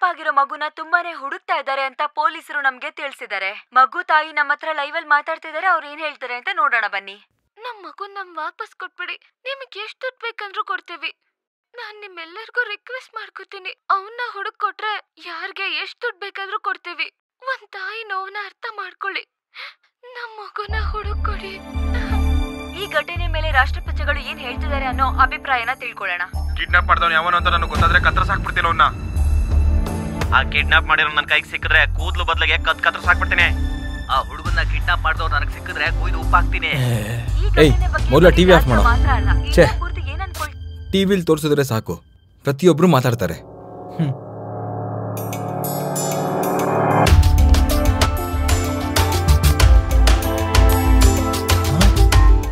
Kidnap ಆಗಿರೋ ಮಗುನ ತುಂಬಾನೇ ಹುಡುಕ್ತಾ ಇದ್ದಾರೆ ಅಂತ ಪೊಲೀಸರು ನಮ್ಗೆ ತಿಳಿಸಿದ್ದಾರೆ. ಮಗು ತಾಯಿ ನಮ್ಮ ಹತ್ರ ಲೈವ್ ಅಲ್ಲಿ ಮಾತಾಡ್ತಿದ್ದಾರೆ. ಅವ್ರು ಏನ್ ಹೇಳ್ತಾರೆ ಅಂತ ನೋಡೋಣ ಬನ್ನಿ. ನಮ್ ಮಗುನ್ ವಾಪಸ್ ಕೊಟ್ಬಿಡಿ. ನಿಮಗೆ ಎಷ್ಟು ದುಡ್ಡು ಬೇಕಂದ್ರೂ ಕೊಡ್ತೀವಿ. ನಾನ್ ನಿಮ್ಮೆಲ್ಲರಿಗೂ ರಿಕ್ವೆಸ್ಟ್ ಮಾಡ್ಕೊತೀನಿ. ಅವನ್ನ ಹುಡುಕ್ ಕೊಟ್ರೆ ಯಾರಿಗೆ ಎಷ್ಟು ದುಡ್ಡು ಬೇಕಾದ್ರೂ ಕೊಡ್ತೀವಿ. ಒಂದ್ ತಾಯಿ ನೋವನ್ನ ಅರ್ಥ ಮಾಡ್ಕೊಳ್ಳಿ. ನಮ್ ಮಗುನ ಹುಡುಕ್ ಕೊಡಿ. ಈ ಘಟನೆ ಮೇಲೆ ರಾಷ್ಟ್ರಪತಿಗಳು ಏನ್ ಹೇಳ್ತಿದ್ದಾರೆ ಅನ್ನೋ ಅಭಿಪ್ರಾಯನ ತಿಳ್ಕೊಳ್ಳೋಣ. ಕಿಡ್ನಾಪ್ ಮಾಡಿದವನು ಯಾವನು ಅಂತ ನನಗೆ ಗೊತ್ತಾದ್ರೆ ಕತ್ತರಿಸಾಕ್ಬಿಡ್ತೀನಿ ಅವನ್ನ. ಆ ಕಿಡ್ನಾಪ್ ಮಾಡಿರೋ ನನ್ನ ಕೈಗೆ ಸಿಕ್ಕಿದ್ರೆ ಕೂದಲು ಬದಲಿಗೆ ಕತ್ತರಿಸಾಕ್ಬಿಡ್ತೀನಿ. ಆ ಹುಡುಗನ್ನ ಕಿಡ್ನಾಪ್ ಮಾಡಿದವ್ರು ನನಗೆ ಸಿಕ್ಕಿದ್ರೆ ಕೊಯ್ದು ಉಪ್ಪಾಕ್ತೀನಿ. ಮೊದಲ ಟಿವಿ ಆಫ್ ಮಾಡೋ. ಟಿವಿಲಿ ತೋರಿಸಿದ್ರೆ ಸಾಕು, ಪ್ರತಿಯೊಬ್ರು ಮಾತಾಡ್ತಾರೆ.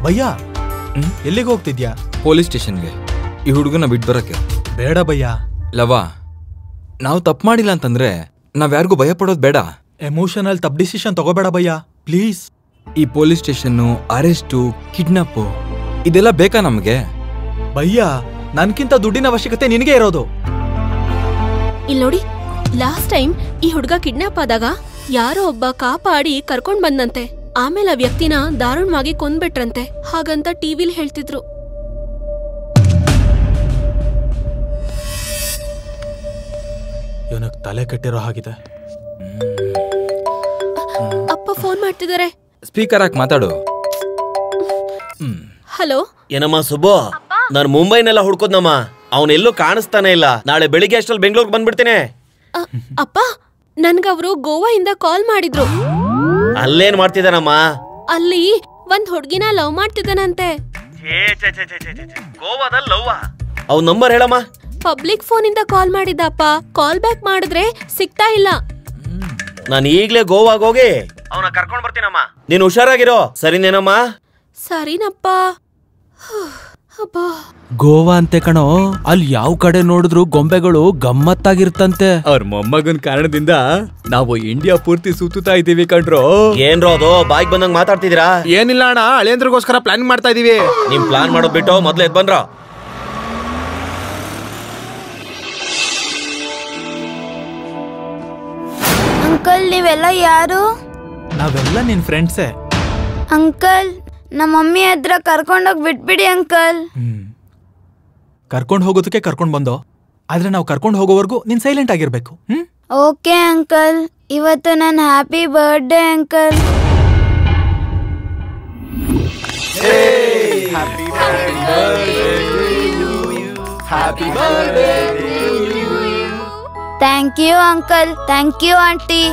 ಭಯ್ಯ, ಎಲ್ಲಿಗೆ ಹೋಗ್ತಿದ್ಯಾ? ಪೊಲೀಸ್ ಸ್ಟೇಷನ್ಗೆ. ಈ ಹುಡುಗನ ಬಿಟ್ಟು ಬರಕ್ಕೆ. ಬೇಡ ಭಯ್ಯ. ಲವಾ, ನಾವು ತಪ್ಪು ಮಾಡಿಲ್ಲ ಅಂತಂದ್ರೆ ನಾವ್ಯಾರಿಗೂ ಭಯ ಪಡೋದು ಬೇಡ. ಎಮೋಷನಲ್ ತಪ್ಪು ಡಿಸಿಷನ್ ತಗೋಬೇಡ ಭಯ್ಯ, ಪ್ಲೀಸ್. ಈ ಪೊಲೀಸ್ ಸ್ಟೇಷನ್ನು, ಅರೆಸ್ಟು, ಕಿಡ್ನಾಪು ಇದೆಲ್ಲ ಬೇಕಾ ನಮ್ಗೆ? ಭಯ್ಯ, ನನ್ಕಿಂತ ದುಡ್ಡಿನ ಅವಶ್ಯಕತೆ ನಿನಗೆ ಇರೋದು. ಇಲ್ಲಿ ನೋಡಿ, ಲಾಸ್ಟ್ ಟೈಮ್ ಈ ಹುಡುಗ ಕಿಡ್ನಾಪ್ ಆದಾಗ ಯಾರೋ ಒಬ್ಬ ಕಾಪಾಡಿ ಕರ್ಕೊಂಡ್ ಬಂದಂತೆ. ಆಮೇಲೆ ಆ ವ್ಯಕ್ತಿನ ದಾರುಣವಾಗಿ ಕೊಂದ್ಬಿಟ್ರಂತೆ. ಹಾಗಂತ ಟಿವಿಲಿ ಹೇಳ್ತಿದ್ರು. ಇವನಿಗೆ ತಲೆ ಕೆಟ್ಟಿರೋ ಹಾಗಿದೆ. ಅಪ್ಪ ಫೋನ್ ಮಾಡ್ತಿದ್ದಾರೆ. ಸ್ಪೀಕರ್ ಹಾಕಿ ಮಾತಾಡು. ಹಲೋ. ಏನಮ್ಮ ಸುಬ್ಬು, ನಾನು ಮುಂಬೈನೆಲ್ಲ ಹುಡ್ಕೋದ್ನಮ್ಮ. ಅವನೆಲ್ಲೂ ಕಾಣಿಸ್ತಾನೆ ಇಲ್ಲ. ನಾಳೆ ಬೆಳಿಗ್ಗೆ ಅಷ್ಟಲ್ಲಿ ಬೆಂಗಳೂರಿಗೆ ಬಂದ್ಬಿಡ್ತೀನಿ. ಅಪ್ಪ, ನನ್ಗವ್ರು ಗೋವಾ ಇಂದ ಕಾಲ್ ಮಾಡಿದ್ರು. ಅಲ್ಲೇನ್ ಮಾಡ್ತಿದ್ದಾನಮ್ಮ? ಅಲ್ಲಿ ಒಂದ್ ಹುಡ್ಗಿನ ಲವ್ ಮಾಡ್ತಿದ್ದಾನಂತೆ. ಗೋವಾದಲ್ಲಿ ಲವ್? ಅವ್ ನಂಬರ್ ಹೇಳಮ್ಮ. ಪಬ್ಲಿಕ್ ಫೋನ್ ಇಂದ ಕಾಲ್ ಮಾಡಿದ್ದಪ್ಪ. ಕಾಲ್ ಬ್ಯಾಕ್ ಮಾಡಿದ್ರೆ ಸಿಗ್ತಾ ಇಲ್ಲ. ನಾನು ಈಗ್ಲೇ ಗೋವಾಗ್ ಹೋಗಿ ಅವನ ಕರ್ಕೊಂಡ್ ಬರ್ತೀನಮ್ಮ. ನೀನ್ ಹುಷಾರಾಗಿರೋ, ಸರಿನೇನಮ್ಮ? ಸರಿನಪ್ಪ. ಗೋವಾ ಅಂತೆ ಕಣೋ, ಅಲ್ಲಿ ಯಾವ ಕಡೆ ನೋಡಿದ್ರು ಗೊಂಬೆಗಳು ಗಮ್ಮತ್ತಾಗಿರ್ತಂತೆ. ಅವ್ರ ಮೊಮ್ಮಗನ್ ಕಾರಣದಿಂದ ನಾವು ಇಂಡಿಯಾ ಪೂರ್ತಿ ಸುತ್ತುತ್ತಾ ಇದೀವಿ ಕಣ್ರೋ. ಏನ್ರೋ ಅದು ಬಾಯ್ಗ್ ಬಂದಂಗ್ ಮಾತಾಡ್ತಿದೀರಾ? ಏನಿಲ್ಲ ಅಣ್ಣ, ಅಳಿಯಂದ್ರಿಗೋಸ್ಕರ ಪ್ಲಾನ್ ಮಾಡ್ತಾ ಇದೀವಿ. ನಿಮ್ ಪ್ಲಾನ್ ಮಾಡೋದ್ ಬಿಟ್ಟು ಮೊದ್ಲು ಎದ್ ಬಂದ್ರ. ಅಂಕಲ್, ನೀವೆಲ್ಲ ಯಾರು? ನಾವೆಲ್ಲ ನಿನ್ ಫ್ರೆಂಡ್ಸೇ. ಅಂಕಲ್, ನಮ್ಮ ಮಮ್ಮಿ ಹತ್ರ ಕರ್ಕೊಂಡೋಗಿ ಬಿಟ್ಬಿಡಿ ಅಂಕಲ್. ಕರ್ಕೊಂಡ್ ಹೋಗೋದಕ್ಕೆ ಕರ್ಕೊಂಡ್ ಬಂದೋ, ಆದ್ರೆ ನಾವು ಕರ್ಕೊಂಡ್ ಹೋಗೋವರೆಗೂ ನೀನ್ ಸೈಲೆಂಟ್ ಆಗಿರ್ಬೇಕು. ಓಕೆ ಅಂಕಲ್, ಇವತ್ತು ನನ್ನ happy birthday uncle. Thank you uncle. Thank you aunty.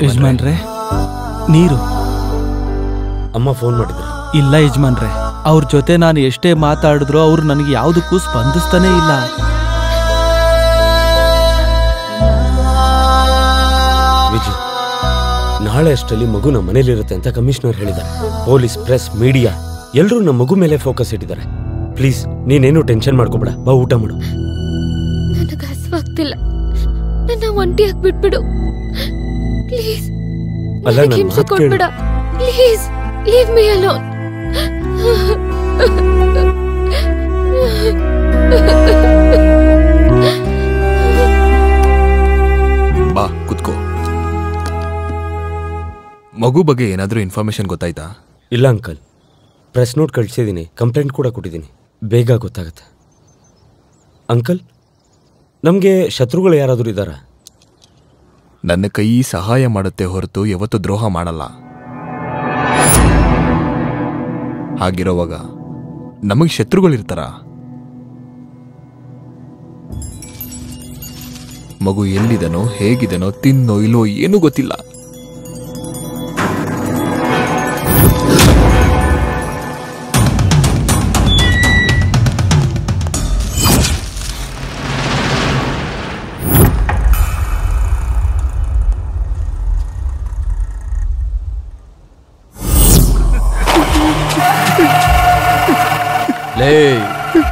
ಯಜಮಾನ್ರೆ, ನೀರು. ಅಮ್ಮ ಫೋನ್ ಮಾಡಿದ್ರು. ಇಲ್ಲ ಯಜಮಾನ್ರೆ, ಅವ್ರ ಜೊತೆ ನಾನು ಎಷ್ಟೇ ಮಾತಾಡಿದ್ರು ಅವ್ರು ನನಗೆ ಯಾವುದಕ್ಕೂ ಸ್ಪಂದಿಸ್ತಾನೆ ಇಲ್ಲ. ವಿಜಯ್, ನಾಳೆ ಅಷ್ಟರಲ್ಲಿ ಮಗು ನಮ್ಮ ಮನೇಲಿರುತ್ತೆ ಅಂತ ಕಮಿಷನರ್ ಹೇಳಿದ್ದಾರೆ. ಪೊಲೀಸ್, ಪ್ರೆಸ್, ಮೀಡಿಯಾ ಎಲ್ಲರೂ ನಮ್ಮ ಮಗು ಮೇಲೆ ಫೋಕಸ್ ಇಟ್ಟಿದ್ದಾರೆ. ಪ್ಲೀಸ್ ನೀನೇನು ಟೆನ್ಷನ್ ಮಾಡ್ಕೋಬೇಡ, ಬಾ ಊಟ ಮಾಡು. ನನಗೆ ಹಸುವಾಗ್ತಿಲ್ಲ, ನನ್ನ ಒಂಟಿಯಾಗಿ ಬಿಟ್ಬಿಡು ಪ್ಲೀಸ್. ಅಲ್ಲ, ನನ್ನ ಮಾತು ಕೊಡ್ಬೇಡ ಪ್ಲೀಸ್. Leave me alone. ಬಾ ಕುತ್ಕೋ. ಮಗು ಬಗ್ಗೆ ಏನಾದ್ರೂ ಇನ್ಫಾರ್ಮೇಶನ್ ಗೊತ್ತಾಯ್ತಾ? ಇಲ್ಲ ಅಂಕಲ್, ಪ್ರೆಸ್ ನೋಟ್ ಕಳಿಸಿದ್ದೀನಿ, ಕಂಪ್ಲೇಂಟ್ ಕೂಡ ಕೊಟ್ಟಿದ್ದೀನಿ. ಬೇಗ ಗೊತ್ತಾಗುತ್ತೆ. ಅಂಕಲ್, ನಮಗೆ ಶತ್ರುಗಳು ಯಾರಾದರೂ ಇದ್ದಾರಾ? ನನ್ನ ಕೈ ಸಹಾಯ ಮಾಡುತ್ತೆ ಹೊರತು ಯಾವತ್ತೂ ದ್ರೋಹ ಮಾಡಲ್ಲ. ಹಾಗಿರೋವಾಗ ನಮಗೆ ಶತ್ರುಗಳಿರ್ತಾರ? ಮಗು ಎಲ್ಲಿದನೋ, ಹೇಗಿದನೋ, ತಿನ್ನೋ ಇಲ್ಲೋ ಏನೂ ಗೊತ್ತಿಲ್ಲ.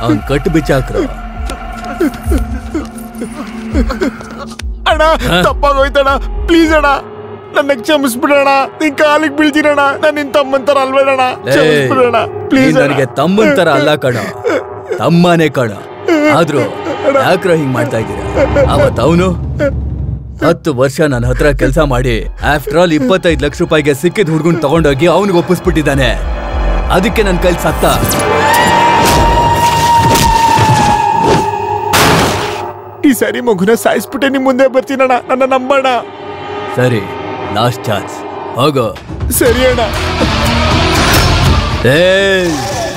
ಅವನ್ ಕಟ್ಟು ಬಿಚ್ಚಾಕ್ರ. ಅಣ್ಣ ತಪ್ಪಾಗೋಯ್ತಣ್ಣ, ಪ್ಲೀಸ್ ಅಣ್ಣ ನನ್ನ ಕ್ಷಮಿಸ್ಬಿಡೋಣ. ನಿನ್ ಕಾಲಿಗೆ ಬೀಳ್ತೀರಣ್ಣ, ನಾನು ನಿನ್ ತಮ್ಮಂತರ ಅಲ್ವೇನಣ್ಣ, ಕ್ಷಮಿಸ್ಬಿಡೋಣ ಪ್ಲೀಸ್. ನನಗೆ ತಮ್ಮಂತರ ಅಲ್ಲ ಕಣ, ತಮ್ಮನೇ ಕಣ. ಆದ್ರೂ ಯಾಕ್ರ ಹಿಂಗ್ ಮಾಡ್ತಾ ಇದ್ದೀರಾ? ಅವತ್ ಅವನು 10 ವರ್ಷ ನನ್ನ ಹತ್ರ ಕೆಲಸ ಮಾಡಿ ಆಫ್ಟರ್ ಆಲ್ 25 ಲಕ್ಷ ರೂಪಾಯಿಗೆ ಸಿಕ್ಕಿದ ಹುಡ್ಗುನ್ ತಗೊಂಡೋಗಿ ಅವನಿಗೆ ಒಪ್ಪಿಸ್ಬಿಟ್ಟಿದ್ದಾನೆ. ಅದಕ್ಕೆ ನನ್ನ ಕೈಲಿ ಸತ್ತ. ಈ ಸರಿ ಮಗುನ ಸಾಯಿಸ್ಬಿಟ್ಟೆ ನಿಮ್ ಮುಂದೆ ಬರ್ತೀನಣ್ಣ, ನನ್ನ ನಂಬಣ್ಣ. ಸರಿ, ಲಾಸ್ಟ್ ಚಾನ್ಸ್, ಹೋಗೋ. ಸರಿ ಅಣ್ಣ.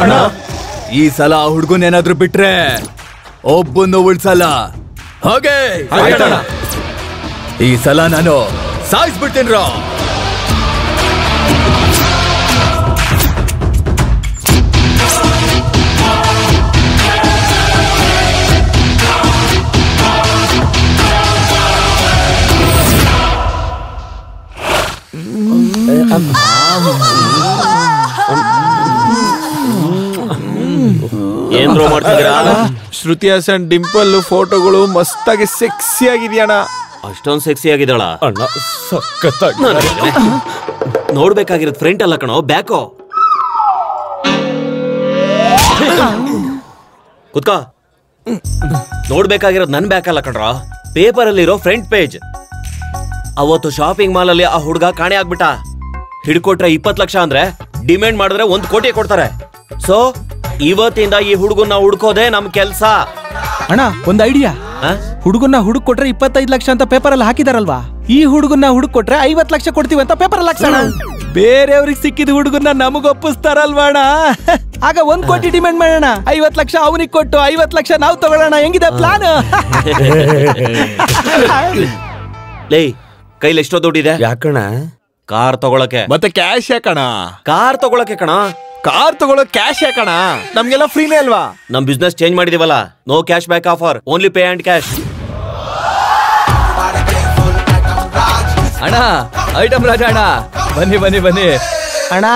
ಅಣ್ಣ, ಈ ಸಲ ಆ ಹುಡ್ಗನ್ ಏನಾದ್ರು ಬಿಟ್ರೆ ಒಬ್ಬನ್ನು ಉಳ್ಸಲ್ಲ. ಹೋಗೆ. ಈ ಸಲ ನಾನು ಸಾಯಿಸ್ಬಿಡ್ತೇನ್ರ. ಏನ್ರೋ ಮಾಡ್ತಿದ್ದೀರಾ? ಶ್ರುತಿ ಹಾಸನ್ ಡಿಂಪಲ್ ಫೋಟೋಗಳು ಮಸ್ತಾಗಿ ಸೆಕ್ಸಿ ಆಗಿದೆಯಣ್ಣ. ಅಷ್ಟೊಂದ್ ಸೆಕ್ಸಿ ಆಗಿದ್ದಾಳ? ಅಣ್ಣ ಸಖತ್ತಾಗಿ ನೋಡ್ಬೇಕಾಗಿರೋದು ಫ್ರಂಟ್ ಅಲ್ಲ ಕಣೋ, ಬ್ಯಾಕೋ. ಕುತ್ಕೋ. ನೋಡ್ಬೇಕಾಗಿರೋದು ನನ್ ಬ್ಯಾಕ್ ಅಲ್ಲ ಕಣ್ರ, ಪೇಪರ್ ಅಲ್ಲಿರೋ ಫ್ರಂಟ್ ಪೇಜ್. ಅವತ್ತು ಶಾಪಿಂಗ್ ಮಾಲ್ ಅಲ್ಲಿ ಆ ಹುಡ್ಗ ಕಾಣೆ ಆಗ್ಬಿಟ್ಟ. ಹಿಡ್ಕೊಟ್ರೆ 20 ಲಕ್ಷ ಅಂದ್ರೆ ಡಿಮ್ಯಾಂಡ್ ಮಾಡಿದ್ರೆ 1 ಕೋಟಿ ಕೊಡ್ತಾರೆ. ಸೊ ಇವತ್ತಿಂದ ಈ ಹುಡುಗನ್ನ ಹುಡ್ಕೋದೆ ನಮ್ ಕೆಲ್ಸ. ಅಣ್ಣ ಒಂದ್ ಐಡಿಯಾ. ಹುಡುಗನ್ನ ಹುಡುಕ್ ಕೊಟ್ರೆ 25 ಲಕ್ಷ ಅಂತ ಪೇಪರ್ ಅಲ್ಲಿ ಹಾಕಿದಾರಲ್ವಾ, ಈ ಹುಡುಗನ್ನ ಹುಡುಕ್ ಕೊಟ್ರೆ 50 ಲಕ್ಷ ಕೊಡ್ತೀವಿ ಅಂತ ಪೇಪರ್ ಅಲ್ಲಿ ಹಾಕ್ಸೋಣ. ಬೇರೆಯವ್ರಿಗೆ ಸಿಕ್ಕಿದ ಹುಡುಗನ್ನ ನಮಗ್ ಒಪ್ಪಿಸ್ತಾರಲ್ವಾ ಅಣ್ಣ? ಆಗ 1 ಕೋಟಿ ಡಿಮ್ಯಾಂಡ್ ಮಾಡೋಣ, 50 ಲಕ್ಷ ಅವನಿಗೆ ಕೊಟ್ಟು 50 ಲಕ್ಷ ನಾವು ತಗೊಳ್ಳೋಣ. ಹೆಂಗಿದೆ ಪ್ಲಾನ್? ಲೇ, ಕೈಲಿ ಎಷ್ಟೋ ದುಡ್ಡಿದೆ? ಯಾಕಣ? ಕಾರ್ ತಗೊಳಕ್ಕೆ. ಮತ್ತೆ ಕ್ಯಾಶ್ ಯಾಕಣ? ಕಾರ್ ತಗೊಳಕ್ಕೆ ಕಣ. ಕಾರ್ ತಗೊಳಕ್ ಕ್ಯಾಶ್ ಯಾಕಣ? ನಮ್ಗೆಲ್ಲ ಫ್ರೀನೇ ಅಲ್ವಾ? ನಮ್ ಬಿಸ್ನೆಸ್ ಚೇಂಜ್ ಮಾಡಿದೀವಲ್ಲ, no cash back offer, only pay and cash. ಅಣ್ಣ, ಐಟಮ್ ರಾಜ ಅಣ್ಣ, ಬನ್ನಿ ಬನ್ನಿ ಬನ್ನಿ. ಅಣ್ಣ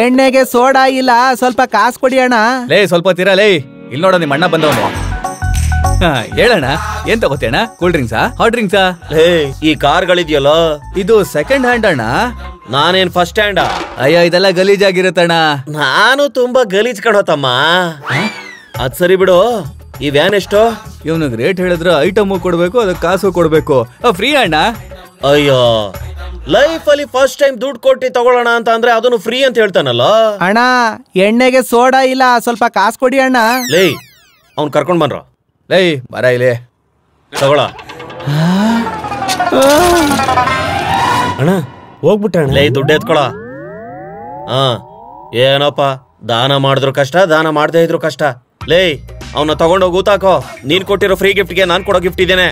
ಎಣ್ಣೆಗೆ ಸೋಡಾ ಇಲ್ಲ, ಸ್ವಲ್ಪ ಕಾಸು ಕೊಡಿ ಅಣ್ಣ. ಲೇ ಸ್ವಲ್ಪ ತೀರಾ ಲೇ, ಇಲ್ಲಿ ನೋಡೋ ನಿಮ್ಮ ಅಣ್ಣ ಬಂದವನು. ಹೇಳಣ್ಣ, ಏನ್ ತಗೋತೇಣ? Cool ಡ್ರಿಂಕ್ಸಾ, hot ಡ್ರಿಂಕ್ಸಾ? ಹೇ, ಈ ಕಾರ್ಗಳಿದೆಯಲ್ಲ, ಇದು ಸೆಕೆಂಡ್ ಹ್ಯಾಂಡ್ ಅಣ್ಣ. ನಾನೇನ್ ಫಸ್ಟ್ ಹ್ಯಾಂಡ್? ಅಯ್ಯೋ, ಇದೆಲ್ಲ ಗಲೀಜಾಗಿರುತ್ತಣ್ಣ. ನಾನು ತುಂಬಾ ಗಲೀಜ್ ಕಣೋತಮ್ಮ. ಅದ್ ಸರಿ ಬಿಡು, ಈ ವ್ಯಾನ್ ಎಷ್ಟು? ಇವನಿಗೆ ರೇಟ್ ಹೇಳಿದ್ರೆ ಐಟಮು ಕೊಡ್ಬೇಕು, ಅದಕ್ಕೆ ಕಾಸು ಕೊಡ್ಬೇಕು. ಫ್ರೀ ಅಣ್ಣ. ಅಯ್ಯೋ, ಲೈಫ್ ಅಲ್ಲಿ ಫಸ್ಟ್ ಟೈಮ್ ದುಡ್ಡು ಕೊಟ್ಟು ತಗೊಳ್ಳೋಣ ಅಂತ ಅಂದ್ರೆ ಅದನ್ನು ಫ್ರೀ ಅಂತ ಹೇಳ್ತಾನಲ್ಲ. ಅಣ್ಣ ಎಣ್ಣೆಗೆ ಸೋಡಾ ಇಲ್ಲ, ಸ್ವಲ್ಪ ಕಾಸು ಕೊಡಿ ಅಣ್ಣ. ಲೇ, ಅವ್ನ್ ಕರ್ಕೊಂಡ್ ಬನ್ರ. ಲೈ ಬರ ಇಲ್ಲಿ ತಗೊಳ. ಅಣ್ಣ ಹೋಗ್ಬಿಟ್ಟ. ಲೇ, ದುಡ್ಡು ಎತ್ಕೊಳ. ಏನಪ್ಪ, ದಾನ ಮಾಡಿದ್ರು ಕಷ್ಟ, ದಾನ ಮಾಡದೇ ಇದ್ರು ಕಷ್ಟ. ಲೇ, ಅವನ್ನ ತಗೊಂಡೋಗಿ ಊತಾಕೋ. ನೀನ್ ಕೊಟ್ಟಿರೋ ಫ್ರೀ ಗಿಫ್ಟ್ಗೆ ನಾನ್ ಕೊಡೋ ಗಿಫ್ಟ್ ಇದೇನೆ.